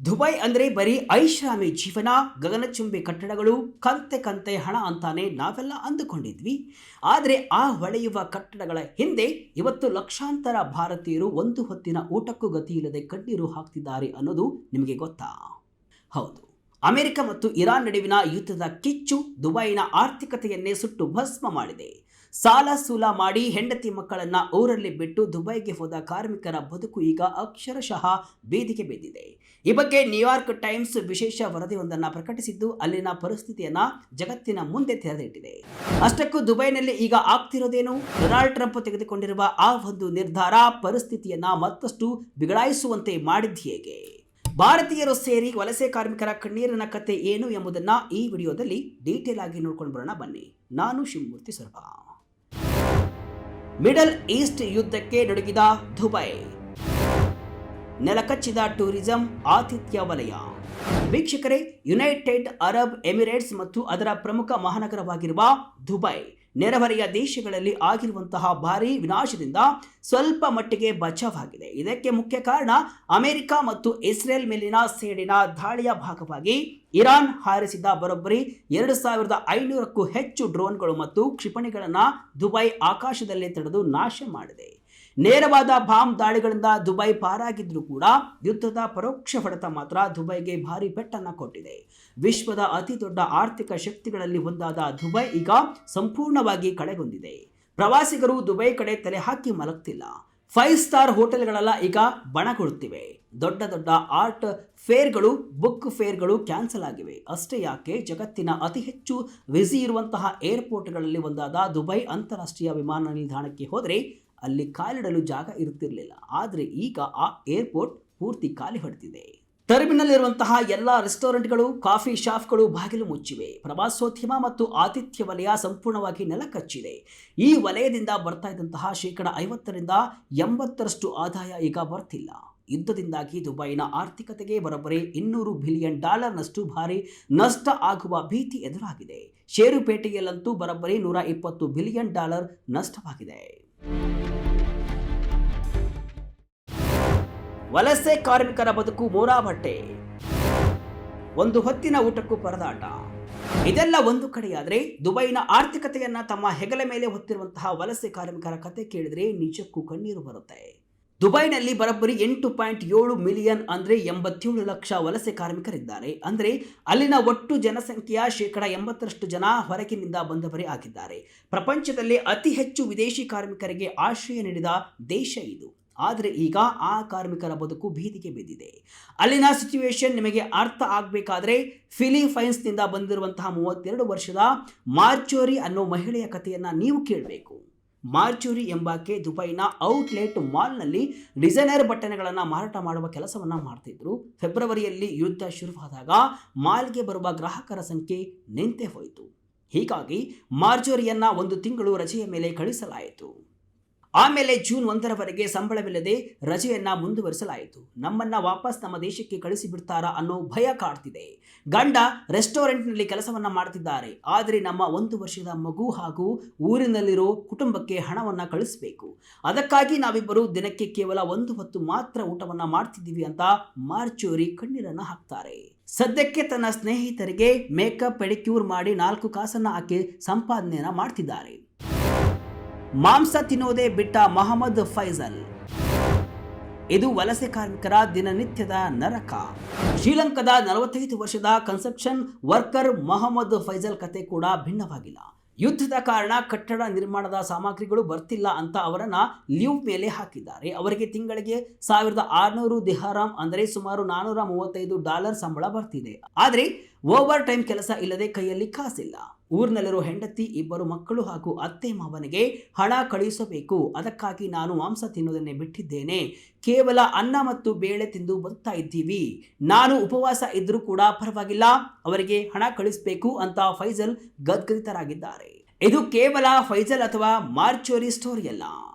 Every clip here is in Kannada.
ದುಬೈ ಅಂದರೆ ಬರೀ ಐಷಾರಾಮಿ ಜೀವನ, ಗಗನಚುಂಬಿ ಕಟ್ಟಡಗಳು, ಕಂತೆ ಕಂತೆ ಹಣ ಅಂತಾನೆ ನಾವೆಲ್ಲ ಅಂದುಕೊಂಡಿದ್ವಿ. ಆದರೆ ಆ ಹೊಳೆಯುವ ಕಟ್ಟಡಗಳ ಹಿಂದೆ ಇವತ್ತು ಲಕ್ಷಾಂತರ ಭಾರತೀಯರು ಒಂದು ಹೊತ್ತಿನ ಊಟಕ್ಕೂ ಗತಿಯಿಲ್ಲದೆ ಕಣ್ಣೀರು ಹಾಕ್ತಿದ್ದಾರೆ ಅನ್ನೋದು ನಿಮಗೆ ಗೊತ್ತಾ? ಹೌದು, ಅಮೆರಿಕ ಮತ್ತು ಇರಾನ್ ನಡುವಿನ ಯುದ್ಧದ ಕಿಚ್ಚು ದುಬೈನ ಆರ್ಥಿಕತೆಯನ್ನೇ ಸುಟ್ಟು ಭಸ್ಮ ಮಾಡಿದೆ. ಸಾಲ ಸೂಲ ಮಾಡಿ ಹೆಂಡತಿ ಮಕ್ಕಳನ್ನ ಊರಲ್ಲಿ ಬಿಟ್ಟು ದುಬೈಗೆ ಹೋದ ಕಾರ್ಮಿಕರ ಬದುಕು ಈಗ ಅಕ್ಷರಶಃ ಬೇದಿಗೆ ಬಿದ್ದಿದೆ. ಈ ಬಗ್ಗೆ ನ್ಯೂಯಾರ್ಕ್ ಟೈಮ್ಸ್ ವಿಶೇಷ ವರದಿಯೊಂದನ್ನು ಪ್ರಕಟಿಸಿದ್ದು ಅಲ್ಲಿನ ಪರಿಸ್ಥಿತಿಯನ್ನ ಜಗತ್ತಿನ ಮುಂದೆ ತೆರೆದಿಟ್ಟಿದೆ. ಅಷ್ಟಕ್ಕೂ ದುಬೈನಲ್ಲಿ ಈಗ ಆಗ್ತಿರೋದೇನು? ಡೊನಾಲ್ಡ್ ಟ್ರಂಪ್ ತೆಗೆದುಕೊಂಡಿರುವ ಆ ಒಂದು ನಿರ್ಧಾರ ಪರಿಸ್ಥಿತಿಯನ್ನ ಮತ್ತಷ್ಟು ಬಿಗಡಾಯಿಸುವಂತೆ ಮಾಡಿದ್ದು ಹೇಗೆ? ಭಾರತೀಯರು ಸೇರಿ ವಲಸೆ ಕಾರ್ಮಿಕರ ಕಣ್ಣೀರಿನ ಕತೆ ಏನು ಎಂಬುದನ್ನ ಈ ವಿಡಿಯೋದಲ್ಲಿ ಡೀಟೇಲ್ ಆಗಿ ನೋಡ್ಕೊಂಡು ಬರೋಣ ಬನ್ನಿ. ನಾನು ಶಿವಮೂರ್ತಿ ಸರ್ವ. ಮಿಡಲ್ ಈಸ್ಟ್ ಯುದ್ಧಕ್ಕೆ ನಡುಗಿದ ದುಬೈ, ನೆಲಕಚ್ಚಿದ ಟೂರಿಸಂ ಆತಿಥ್ಯ ವಲಯ. ವೀಕ್ಷಕರೇ, ಯುನೈಟೆಡ್ ಅರಬ್ ಎಮಿರೇಟ್ಸ್ ಮತ್ತು ಅದರ ಪ್ರಮುಖ ಮಹಾನಗರವಾಗಿರುವ ದುಬೈ ನೆರೆಹೊರೆಯ ದೇಶಗಳಲ್ಲಿ ಆಗಿರುವಂತಹ ಭಾರೀ ವಿನಾಶದಿಂದ ಸ್ವಲ್ಪ ಮಟ್ಟಿಗೆ ಬಚಾವಾಗಿದೆ. ಇದಕ್ಕೆ ಮುಖ್ಯ ಕಾರಣ ಅಮೆರಿಕ ಮತ್ತು ಇಸ್ರೇಲ್ ಮೇಲಿನ ಸೇಡಿನ ದಾಳಿಯ ಭಾಗವಾಗಿ ಇರಾನ್ ಹಾರಿಸಿದ ಬರೋಬ್ಬರಿ 2500ಕ್ಕೂ ಹೆಚ್ಚು ಡ್ರೋನ್ಗಳು ಮತ್ತು ಕ್ಷಿಪಣಿಗಳನ್ನು ದುಬೈ ಆಕಾಶದಲ್ಲೇ ತಡೆದು ನಾಶ ಮಾಡಿದೆ. ನೇರವಾದ ಬಾಂಬ್ ದಾಳಿಗಳಿಂದ ದುಬೈ ಪಾರಾಗಿದ್ರೂ ಕೂಡ ಯುದ್ಧದ ಪರೋಕ್ಷ ಹೊಡೆತ ಮಾತ್ರ ದುಬೈಗೆ ಭಾರಿ ಪೆಟ್ಟನ್ನು ಕೊಟ್ಟಿದೆ. ವಿಶ್ವದ ಅತಿ ದೊಡ್ಡ ಆರ್ಥಿಕ ಶಕ್ತಿಗಳಲ್ಲಿ ಒಂದಾದ ದುಬೈ ಈಗ ಸಂಪೂರ್ಣವಾಗಿ ಕಳೆಗುಂದಿದೆ. ಪ್ರವಾಸಿಗರು ದುಬೈ ಕಡೆ ತಲೆ ಹಾಕಿ ಮಲಗ್ತಿಲ್ಲ. 5 ಸ್ಟಾರ್ ಹೋಟೆಲ್ಗಳೆಲ್ಲ ಈಗ ಬಣಗುಡುತ್ತಿವೆ. ದೊಡ್ಡ ದೊಡ್ಡ ಆರ್ಟ್ ಫೇರ್ಗಳು, ಬುಕ್ ಫೇರ್ಗಳು ಕ್ಯಾನ್ಸಲ್ ಆಗಿವೆ. ಅಷ್ಟೇ ಯಾಕೆ, ಜಗತ್ತಿನ ಅತಿ ಹೆಚ್ಚು ಬ್ಯುಸಿ ಇರುವಂತಹ ಏರ್ಪೋರ್ಟ್ಗಳಲ್ಲಿ ಒಂದಾದ ದುಬೈ ಅಂತಾರಾಷ್ಟ್ರೀಯ ವಿಮಾನ ನಿಲ್ದಾಣಕ್ಕೆ ಹೋದರೆ ಅಲ್ಲಿ ಕಾಲಿಡಲು ಜಾಗ ಇರುತ್ತಿರಲಿಲ್ಲ. ಆದರೆ ಈಗ ಆ ಏರ್ಪೋರ್ಟ್ ಪೂರ್ತಿ ಖಾಲಿ ಹೊಡೆದಿದೆ. ಟರ್ಮಿನಲ್ ಇರುವಂತಹ ಎಲ್ಲ ರೆಸ್ಟೋರೆಂಟ್ಗಳು, ಕಾಫಿ ಶಾಪ್ಗಳು ಬಾಗಿಲು ಮುಚ್ಚಿವೆ. ಪ್ರವಾಸೋದ್ಯಮ ಮತ್ತು ಆತಿಥ್ಯ ವಲಯ ಸಂಪೂರ್ಣವಾಗಿ ನೆಲಕಚ್ಚಿದೆ. ಈ ವಲಯದಿಂದ ಬರ್ತಾ ಇದ್ದಂತಹ 50% 80% ಆದಾಯ ಈಗ ಬರ್ತಿಲ್ಲ. ಯುದ್ಧದಿಂದಾಗಿ ದುಬೈನ ಆರ್ಥಿಕತೆಗೆ ಬರೋಬ್ಬರಿ $200 ಬಿಲಿಯನ್ ಭಾರಿ ನಷ್ಟ ಆಗುವ ಭೀತಿ ಎದುರಾಗಿದೆ. ಷೇರುಪೇಟೆಯಲ್ಲಂತೂ ಬರೋಬ್ಬರಿ $120 ಬಿಲಿಯನ್ ನಷ್ಟವಾಗಿದೆ. ವಲಸೆ ಕಾರ್ಮಿಕರ ಬದುಕು ಮೋರಾಬಟ್ಟೆ, ಒಂದು ಹೊತ್ತಿನ ಊಟಕ್ಕೂ ಪರದಾಟ. ಇದೆಲ್ಲ ಒಂದು ಕಡೆಯಾದರೆ ದುಬೈನ ಆರ್ಥಿಕತೆಯನ್ನ ತಮ್ಮ ಹೆಗಲ ಮೇಲೆ ಹೊತ್ತಿರುವಂತಹ ವಲಸೆ ಕಾರ್ಮಿಕರ ಕತೆ ಕೇಳಿದ್ರೆ ನಿಜಕ್ಕೂ ಕಣ್ಣೀರು ಬರುತ್ತೆ. ದುಬೈನಲ್ಲಿ ಬರೋಬ್ಬರಿ 8.7 ಮಿಲಿಯನ್ ಅಂದರೆ 87 ಲಕ್ಷ ವಲಸೆ ಕಾರ್ಮಿಕರಿದ್ದಾರೆ. ಅಂದರೆ ಅಲ್ಲಿನ ಒಟ್ಟು ಜನಸಂಖ್ಯೆಯ 80% ಜನ ಹೊರಗಿನಿಂದ ಬಂದವರೇ ಆಗಿದ್ದಾರೆ. ಪ್ರಪಂಚದಲ್ಲಿ ಅತಿ ಹೆಚ್ಚು ವಿದೇಶಿ ಕಾರ್ಮಿಕರಿಗೆ ಆಶ್ರಯ ನೀಡಿದ ದೇಶ ಇದು. ಆದರೆ ಈಗ ಆ ಕಾರ್ಮಿಕರ ಬದುಕು ಬೀದಿಗೆ ಬಿದ್ದಿದೆ. ಅಲ್ಲಿನ ಸಿಚುವೇಶನ್ ನಿಮಗೆ ಅರ್ಥ ಆಗಬೇಕಾದ್ರೆ ಫಿಲಿಪೈನ್ಸ್ನಿಂದ ಬಂದಿರುವಂತಹ 32 ವರ್ಷದ ಮಾರ್ಚೋರಿ ಅನ್ನೋ ಮಹಿಳೆಯ ಕಥೆಯನ್ನು ನೀವು ಕೇಳಬೇಕು. ಮಾರ್ಚೋರಿ ಎಂಬಾಕೆ ದುಬೈನ ಔಟ್ಲೆಟ್ ಮಾಲ್ನಲ್ಲಿ ಡಿಸೈನರ್ ಬಟ್ಟೆಗಳನ್ನು ಮಾರಾಟ ಮಾಡುವ ಕೆಲಸವನ್ನು ಮಾಡ್ತಿದ್ರು. ಫೆಬ್ರವರಿಯಲ್ಲಿ ಯುದ್ಧ ಶುರುವಾದಾಗ ಮಾಲ್ಗೆ ಬರುವ ಗ್ರಾಹಕರ ಸಂಖ್ಯೆ ನಿಂತೇ ಹೋಯಿತು. ಹೀಗಾಗಿ ಮಾರ್ಚೋರಿಯನ್ನ 1 ತಿಂಗಳು ರಜೆಯ ಮೇಲೆ ಕಳಿಸಲಾಯಿತು. ಆಮೇಲೆ ಜೂನ್ 1ರವರೆಗೆ ಸಂಬಳವಿಲ್ಲದೆ ರಜೆಯನ್ನ ಮುಂದುವರಿಸಲಾಯಿತು. ನಮ್ಮನ್ನ ವಾಪಸ್ ನಮ್ಮ ದೇಶಕ್ಕೆ ಕಳಿಸಿಬಿಡ್ತಾರಾ ಅನ್ನೋ ಭಯ ಕಾಡ್ತಿದೆ. ಗಂಡ ರೆಸ್ಟೋರೆಂಟ್ನಲ್ಲಿ ಕೆಲಸವನ್ನ ಮಾಡ್ತಿದ್ದಾರೆ. ಆದರೆ ನಮ್ಮ 1 ವರ್ಷದ ಮಗು ಹಾಗೂ ಊರಿನಲ್ಲಿರೋ ಕುಟುಂಬಕ್ಕೆ ಹಣವನ್ನ ಕಳಿಸಬೇಕು. ಅದಕ್ಕಾಗಿ ನಾವಿಬ್ಬರು ದಿನಕ್ಕೆ ಕೇವಲ 1 ಹೊತ್ತು ಮಾತ್ರ ಊಟವನ್ನ ಮಾಡ್ತಿದ್ದೀವಿ ಅಂತ ಮಾರ್ಚೋರಿ ಕಣ್ಣೀರನ್ನ ಹಾಕ್ತಾರೆ. ಸದ್ಯಕ್ಕೆ ತನ್ನ ಸ್ನೇಹಿತರಿಗೆ ಮೇಕಪ್ ಪೆಡಿಕ್ಯೂರ್ ಮಾಡಿ 4 ಕಾಸನ್ನ ಆಕೆ ಸಂಪಾದನೆಯನ್ನ ಮಾಡ್ತಿದ್ದಾರೆ. ಮಾಂಸ ತಿನ್ನೋದೇ ಬಿಟ್ಟ ಮೊಹಮ್ಮದ್ ಫೈಸಲ್, ಇದು ವಲಸೆ ಕಾರ್ಮಿಕರ ದಿನನಿತ್ಯದ ನರಕ. ಶ್ರೀಲಂಕಾದ 45 ವರ್ಷದ ಕನ್ಸ್ಟ್ರಕ್ಷನ್ ವರ್ಕರ್ ಮೊಹಮ್ಮದ್ ಫೈಸಲ್ ಕತೆ ಕೂಡ ಭಿನ್ನವಾಗಿಲ್ಲ. ಯುದ್ಧದ ಕಾರಣ ಕಟ್ಟಡ ನಿರ್ಮಾಣದ ಸಾಮಗ್ರಿಗಳು ಬರ್ತಿಲ್ಲ ಅಂತ ಅವರನ್ನ ಲೀವ್ ಮೇಲೆ ಹಾಕಿದ್ದಾರೆ. ಅವರಿಗೆ ತಿಂಗಳಿಗೆ 1600 ದಿಹಾರಾಮ್ ಅಂದರೆ ಸುಮಾರು $435 ಸಂಬಳ ಬರ್ತಿದೆ. ಆದರೆ ಓವರ್ ಟೈಮ್ ಕೆಲಸ ಇಲ್ಲದೆ ಕೈಯಲ್ಲಿ ಕಾಸಿಲ್ಲ. ಊರಿನಲ್ಲಿರೋ ಹೆಂಡತಿ, 2 ಮಕ್ಕಳು ಹಾಗೂ ಅತ್ತೆ ಮಾವನಿಗೆ ಹಣ ಕಳುಹಿಸಬೇಕು. ಅದಕ್ಕಾಗಿ ನಾನು ಮಾಂಸ ತಿನ್ನೋದನ್ನೇ ಬಿಟ್ಟಿದ್ದೇನೆ. ಕೇವಲ ಅನ್ನ ಮತ್ತು ಬೇಳೆ ತಿಂದು ಬದುಕ್ತಾ ಇದ್ದೀವಿ. ನಾನು ಉಪವಾಸ ಇದ್ರೂ ಕೂಡ ಪರವಾಗಿಲ್ಲ, ಅವರಿಗೆ ಹಣ ಕಳಿಸಬೇಕು ಅಂತ ಫೈಸಲ್ ಗದ್ಗದಿತರಾಗಿದ್ದಾರೆ. ಇದು ಕೇವಲ ಫೈಸಲ್ ಅಥವಾ ಮಾರ್ಚೋರಿ ಸ್ಟೋರಿ ಅಲ್ಲ.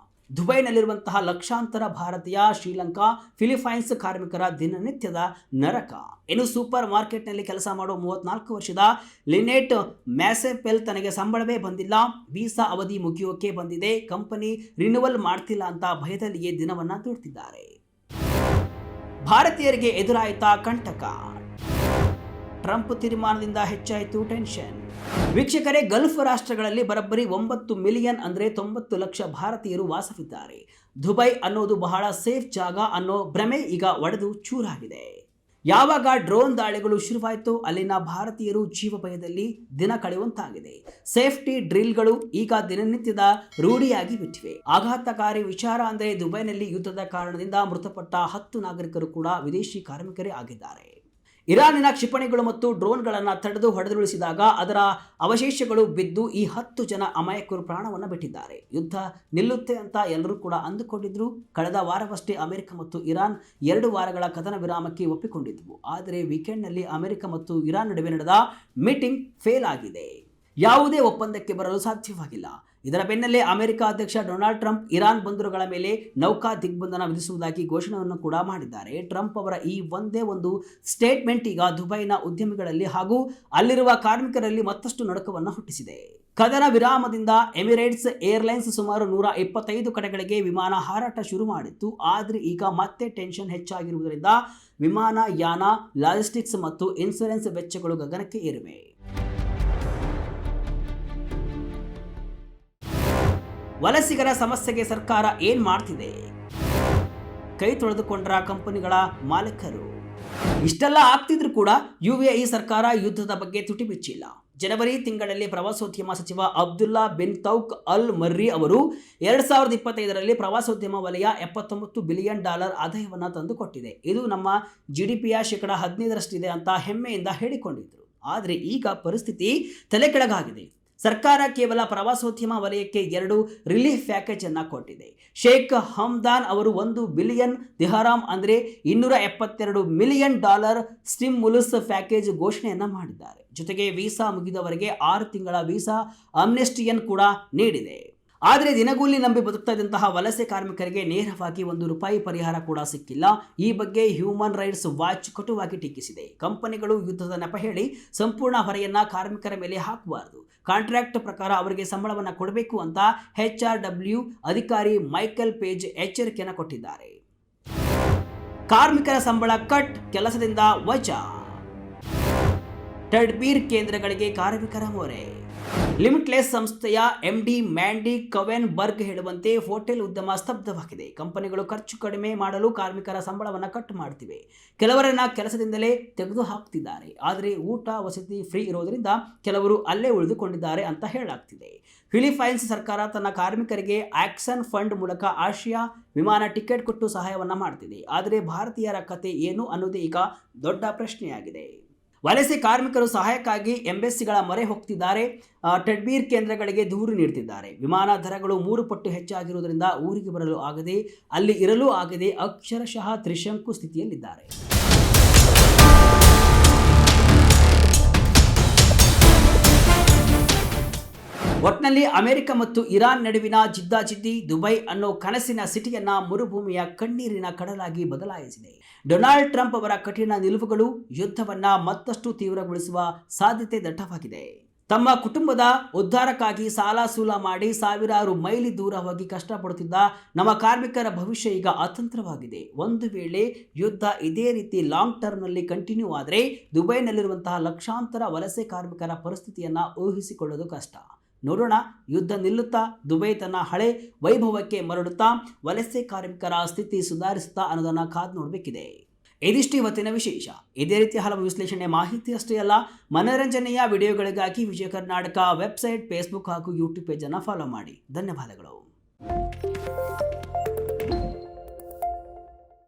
ದುಬೈನಲ್ಲಿರುವಂತಹ ಲಕ್ಷಾಂತರ ಭಾರತೀಯ, ಶ್ರೀಲಂಕಾ, ಫಿಲಿಪೈನ್ಸ್ ಕಾರ್ಮಿಕರ ದಿನನಿತ್ಯದ ನರಕ. ಇನ್ನು ಸೂಪರ್ ಮಾರ್ಕೆಟ್ನಲ್ಲಿ ಕೆಲಸ ಮಾಡೋ 34 ವರ್ಷದ ಲಿನೆಟ್ ಮ್ಯಾಸೆಪೆಲ್ ತನಗೆ ಸಂಬಳವೇ ಬಂದಿಲ್ಲ, ವೀಸಾ ಅವಧಿ ಮುಗಿಯೋಕೆ ಬಂದಿದೆ, ಕಂಪನಿ ರಿನ್ಯೂವಲ್ ಮಾಡ್ತಿಲ್ಲ ಅಂತ ಭಯದಲ್ಲಿಯೇ ದಿನವನ್ನ ದೂಡ್ತಿದ್ದಾರೆ. ಭಾರತೀಯರಿಗೆ ಎದುರಾಯಿತಾ ಕಂಟಕ. ಟ್ರಂಪ್ ತೀರ್ಮಾನದಿಂದ ಹೆಚ್ಚಾಯಿತು ಟೆನ್ಷನ್. ವೀಕ್ಷಕರೇ, ಗಲ್ಫ್ ರಾಷ್ಟ್ರಗಳಲ್ಲಿ ಬರೋಬ್ಬರಿ 9 ಮಿಲಿಯನ್ ಅಂದರೆ 90 ಲಕ್ಷ ಭಾರತೀಯರು ವಾಸವಿದ್ದಾರೆ. ದುಬೈ ಅನ್ನೋದು ಬಹಳ ಸೇಫ್ ಜಾಗ ಅನ್ನೋ ಭ್ರಮೆ ಈಗ ಒಡೆದು ಚೂರಾಗಿದೆ. ಯಾವಾಗ ಡ್ರೋನ್ ದಾಳಿಗಳು ಶುರುವಾಯಿತು, ಅಲ್ಲಿನ ಭಾರತೀಯರು ಜೀವ ಭಯದಲ್ಲಿ ದಿನ ಕಳೆಯುವಂತಾಗಿದೆ. ಸೇಫ್ಟಿ ಡ್ರಿಲ್ಗಳು ಈಗ ದಿನನಿತ್ಯದ ರೂಢಿಯಾಗಿ ಬಿಟ್ಟಿವೆ. ಆಘಾತಕಾರಿ ವಿಚಾರ ಅಂದರೆ ದುಬೈನಲ್ಲಿ ಯುದ್ಧದ ಕಾರಣದಿಂದ ಮೃತಪಟ್ಟ 10 ನಾಗರಿಕರು ಕೂಡ ವಿದೇಶಿ ಕಾರ್ಮಿಕರೇ ಆಗಿದ್ದಾರೆ. ಇರಾನಿನ ಕ್ಷಿಪಣಿಗಳು ಮತ್ತು ಡ್ರೋನ್ಗಳನ್ನು ತಡೆದು ಹೊಡೆದುರುಳಿಸಿದಾಗ ಅದರ ಅವಶೇಷಗಳು ಬಿದ್ದು ಈ 10 ಜನ ಅಮಾಯಕರು ಪ್ರಾಣವನ್ನು ಬಿಟ್ಟಿದ್ದಾರೆ. ಯುದ್ಧ ನಿಲ್ಲುತ್ತೆ ಅಂತ ಎಲ್ಲರೂ ಕೂಡ ಅಂದುಕೊಂಡಿದ್ರು. ಕಳೆದ ವಾರವಷ್ಟೇ ಅಮೆರಿಕ ಮತ್ತು ಇರಾನ್ 2 ವಾರಗಳ ಕದನ ವಿರಾಮಕ್ಕೆ ಒಪ್ಪಿಕೊಂಡಿದ್ವು. ಆದರೆ ವೀಕೆಂಡ್ನಲ್ಲಿ ಅಮೆರಿಕ ಮತ್ತು ಇರಾನ್ ನಡುವೆ ನಡೆದ ಮೀಟಿಂಗ್ ಫೇಲ್ ಆಗಿದೆ. ಯಾವುದೇ ಒಪ್ಪಂದಕ್ಕೆ ಬರಲು ಸಾಧ್ಯವಾಗಿಲ್ಲ. ಇದರ ಬೆನ್ನಲ್ಲೇ ಅಮೆರಿಕ ಅಧ್ಯಕ್ಷ ಡೊನಾಲ್ಡ್ ಟ್ರಂಪ್ ಇರಾನ್ ಬಂದರುಗಳ ಮೇಲೆ ನೌಕಾ ದಿಗ್ಬಂಧನ ವಿಧಿಸುವುದಾಗಿ ಘೋಷಣೆಯನ್ನು ಕೂಡ ಮಾಡಿದ್ದಾರೆ. ಟ್ರಂಪ್ ಅವರ ಈ ಒಂದೇ ಒಂದು ಸ್ಟೇಟ್ಮೆಂಟ್ ಈಗ ದುಬೈನ ಉದ್ಯಮಿಗಳಲ್ಲಿ ಹಾಗೂ ಅಲ್ಲಿರುವ ಕಾರ್ಮಿಕರಲ್ಲಿ ಮತ್ತಷ್ಟು ನಡುಕವನ್ನು ಹುಟ್ಟಿಸಿದೆ. ಕದನ ವಿರಾಮದಿಂದ ಎಮಿರೇಟ್ಸ್ ಏರ್ಲೈನ್ಸ್ ಸುಮಾರು 125 ಕಡೆಗಳಿಗೆ ವಿಮಾನ ಹಾರಾಟ ಶುರು ಮಾಡಿತ್ತು. ಆದರೆ ಈಗ ಮತ್ತೆ ಟೆನ್ಷನ್ ಹೆಚ್ಚಾಗಿರುವುದರಿಂದ ವಿಮಾನ ಯಾನ, ಲಾಜಿಸ್ಟಿಕ್ಸ್ ಮತ್ತು ಇನ್ಶೂರೆನ್ಸ್ ವೆಚ್ಚಗಳು ಗಗನಕ್ಕೆ ಏರಿವೆ. ವಲಸಿಗರ ಸಮಸ್ಯೆಗೆ ಸರ್ಕಾರ ಏನ್ ಮಾಡ್ತಿದೆ? ಕೈ ತೊಳೆದುಕೊಂಡ್ರ ಕಂಪನಿಗಳ ಮಾಲೀಕರು. ಇಷ್ಟೆಲ್ಲ ಆಗ್ತಿದ್ರು ಕೂಡ UAE ಸರ್ಕಾರ ಯುದ್ಧದ ಬಗ್ಗೆ ತುಟಿ ಬಿಚ್ಚಿಲ್ಲ. ಜನವರಿ ತಿಂಗಳಲ್ಲಿ ಪ್ರವಾಸೋದ್ಯಮ ಸಚಿವ ಅಬ್ದುಲ್ಲಾ ಬಿನ್ ತೌಕ್ ಅಲ್ ಮರ್ರಿ ಅವರು 2025ರಲ್ಲಿ ಪ್ರವಾಸೋದ್ಯಮ ವಲಯ $79 ಬಿಲಿಯನ್ ಆದಾಯವನ್ನು ತಂದುಕೊಟ್ಟಿದೆ. ಇದು ನಮ್ಮ GDPಯ ಶೇಕಡ 15ರಷ್ಟಿದೆ ಅಂತ ಹೆಮ್ಮೆಯಿಂದ ಹೇಳಿಕೊಂಡಿದ್ರು. ಆದರೆ ಈಗ ಪರಿಸ್ಥಿತಿ ತಲೆಕೆಳಗಾಗಿದೆ. ಸರ್ಕಾರ ಕೇವಲ ಪ್ರವಾಸೋದ್ಯಮ ವಲಯಕ್ಕೆ 2 ರಿಲೀಫ್ ಪ್ಯಾಕೇಜ್ ಅನ್ನು ಕೊಟ್ಟಿದೆ. ಶೇಖ್ ಹಮ್ದಾನ್ ಅವರು $1 ಬಿಲಿಯನ್ ದಿಹರಾಮ್ ಅಂದರೆ $272 ಮಿಲಿಯನ್ ಸ್ಟಿಮ್ಯುಲಸ್ ಪ್ಯಾಕೇಜ್ ಘೋಷಣೆಯನ್ನ ಮಾಡಿದ್ದಾರೆ. ಜೊತೆಗೆ ವೀಸಾ ಮುಗಿದವರಿಗೆ 6 ತಿಂಗಳ ವೀಸಾ ಅಮ್ನೆಸ್ಟಿಯನ್ನು ಕೂಡ ನೀಡಿದೆ. ಆದರೆ ದಿನಗೂಲಿ ನಂಬಿ ಬದುಕ್ತಾ ಇದ್ದಂತಹ ವಲಸೆ ಕಾರ್ಮಿಕರಿಗೆ ನೇರವಾಗಿ $1 ಪರಿಹಾರ ಕೂಡ ಸಿಕ್ಕಿಲ್ಲ. ಈ ಬಗ್ಗೆ ಹ್ಯೂಮನ್ ರೈಟ್ಸ್ ವಾಚ್ ಕಟುವಾಗಿ ಟೀಕಿಸಿದೆ. ಕಂಪನಿಗಳು ಯುದ್ಧದ ನೆಪ ಹೇಳಿ ಸಂಪೂರ್ಣ ಹೊರೆಯನ್ನ ಕಾರ್ಮಿಕರ ಮೇಲೆ ಹಾಕಬಾರದು. ಕಾಂಟ್ರಾಕ್ಟ್ ಪ್ರಕಾರ ಅವರಿಗೆ ಸಂಬಳವನ್ನು ಕೊಡಬೇಕು ಅಂತ HRW ಅಧಿಕಾರಿ ಮೈಕೆಲ್ ಪೇಜ್ ಎಚ್ಚರಿಕೆಯನ್ನು ಕೊಟ್ಟಿದ್ದಾರೆ. ಕಾರ್ಮಿಕರ ಸಂಬಳ ಕಟ್, ಕೆಲಸದಿಂದ ವಜಾ. ಟಡ್ಬೀರ್ ಕೇಂದ್ರಗಳಿಗೆ ಕಾರ್ಮಿಕರ ಮೊರೆ. ಲಿಮಿಟ್ಲೆಸ್ ಸಂಸ್ಥೆಯ MD ಮ್ಯಾಂಡಿ ಕವೆನ್ ಬರ್ಗ್ ಹೇಳುವಂತೆ ಹೋಟೆಲ್ ಉದ್ಯಮ ಸ್ತಬ್ಧವಾಗಿದೆ. ಕಂಪನಿಗಳು ಖರ್ಚು ಕಡಿಮೆ ಮಾಡಲು ಕಾರ್ಮಿಕರ ಸಂಬಳವನ್ನು ಕಟ್ ಮಾಡ್ತಿವೆ. ಕೆಲವರನ್ನ ಕೆಲಸದಿಂದಲೇ ತೆಗೆದು ಹಾಕ್ತಿದ್ದಾರೆ. ಆದರೆ ಊಟ ವಸತಿ ಫ್ರೀ ಇರೋದ್ರಿಂದ ಕೆಲವರು ಅಲ್ಲೇ ಉಳಿದುಕೊಂಡಿದ್ದಾರೆ ಅಂತ ಹೇಳಲಾಗ್ತಿದೆ. ಫಿಲಿಪೈನ್ಸ್ ಸರ್ಕಾರ ತನ್ನ ಕಾರ್ಮಿಕರಿಗೆ ಆಕ್ಷನ್ ಫಂಡ್ ಮೂಲಕ ಆಸಿಯಾ ವಿಮಾನ ಟಿಕೆಟ್ ಕೊಟ್ಟು ಸಹಾಯವನ್ನ ಮಾಡ್ತಿದೆ. ಆದರೆ ಭಾರತೀಯರ ಕತೆ ಏನು ಅನ್ನೋದೇ ಈಗ ದೊಡ್ಡ ಪ್ರಶ್ನೆಯಾಗಿದೆ. ವಲಸೆ ಕಾರ್ಮಿಕರು ಸಹಾಯಕ್ಕಾಗಿ ಎಂಬೆಸಿಗಳ ಮೊರೆ ಹೋಗ್ತಿದ್ದಾರೆ. ಟಡ್ಬೀರ್ ಕೇಂದ್ರಗಳಿಗೆ ದೂರು ನೀಡುತ್ತಿದ್ದಾರೆ. ವಿಮಾನ ದರಗಳು 3 ಪಟ್ಟು ಹೆಚ್ಚಾಗಿರುವುದರಿಂದ ಊರಿಗೆ ಬರಲು ಆಗದೆ, ಅಲ್ಲಿ ಇರಲು ಆಗದೆ ಅಕ್ಷರಶಃ ತ್ರಿಶಂಕು ಸ್ಥಿತಿಯಲ್ಲಿದ್ದಾರೆ. ಒಟ್ನಲ್ಲಿ ಅಮೆರಿಕ ಮತ್ತು ಇರಾನ್ ನಡುವಿನ ಜಿದ್ದಾಜಿದ್ದಿ ದುಬೈ ಅನ್ನೋ ಕನಸಿನ ಸಿಟಿಯನ್ನ ಮರುಭೂಮಿಯ ಕಣ್ಣೀರಿನ ಕಡಲಾಗಿ ಬದಲಾಯಿಸಿದೆ. ಡೊನಾಲ್ಡ್ ಟ್ರಂಪ್ ಅವರ ಕಠಿಣ ನಿಲುವುಗಳು ಯುದ್ಧವನ್ನ ಮತ್ತಷ್ಟು ತೀವ್ರಗೊಳಿಸುವ ಸಾಧ್ಯತೆ ದಟ್ಟವಾಗಿದೆ. ತಮ್ಮ ಕುಟುಂಬದ ಉದ್ಧಾರಕ್ಕಾಗಿ ಸಾಲ ಸೂಲ ಮಾಡಿ ಸಾವಿರಾರು ಮೈಲಿ ದೂರ ಹೋಗಿ ಕಷ್ಟಪಡುತ್ತಿದ್ದ ನಮ್ಮ ಕಾರ್ಮಿಕರ ಭವಿಷ್ಯ ಈಗ ಅತಂತ್ರವಾಗಿದೆ. ಒಂದು ವೇಳೆ ಯುದ್ಧ ಇದೇ ರೀತಿ ಲಾಂಗ್ ಟರ್ಮ್ನಲ್ಲಿ ಕಂಟಿನ್ಯೂ ಆದರೆ ದುಬೈನಲ್ಲಿರುವಂತಹ ಲಕ್ಷಾಂತರ ವಲಸೆ ಕಾರ್ಮಿಕರ ಪರಿಸ್ಥಿತಿಯನ್ನ ಊಹಿಸಿಕೊಳ್ಳೋದು ಕಷ್ಟ. ನೋಡೋಣ, ಯುದ್ಧ ನಿಲ್ಲುತ್ತಾ ದುಬೈ ತನ್ನ ಹಳೆ ವೈಭವಕ್ಕೆ ಮರಳುತ್ತಾ ವಲಸೆ ಕಾರ್ಮಿಕರ ಸ್ಥಿತಿ ಸುಧಾರಿಸುತ್ತಾ ಅನ್ನೋದನ್ನ ಕಾದು ನೋಡಬೇಕಿದೆ. ಇದಿಷ್ಟು ಇವತ್ತಿನ ವಿಶೇಷ. ಇದೇ ರೀತಿ ಹಲವು ವಿಶ್ಲೇಷಣೆ ಮಾಹಿತಿ ಅಷ್ಟೇ ಅಲ್ಲ, ಮನೋರಂಜನೆಯ ವಿಡಿಯೋಗಳಿಗಾಗಿ ವಿಜಯ ಕರ್ನಾಟಕ ವೆಬ್ಸೈಟ್, ಫೇಸ್ಬುಕ್ ಹಾಗೂ ಯೂಟ್ಯೂಬ್ ಪೇಜನ್ನು ಫಾಲೋ ಮಾಡಿ. ಧನ್ಯವಾದಗಳು.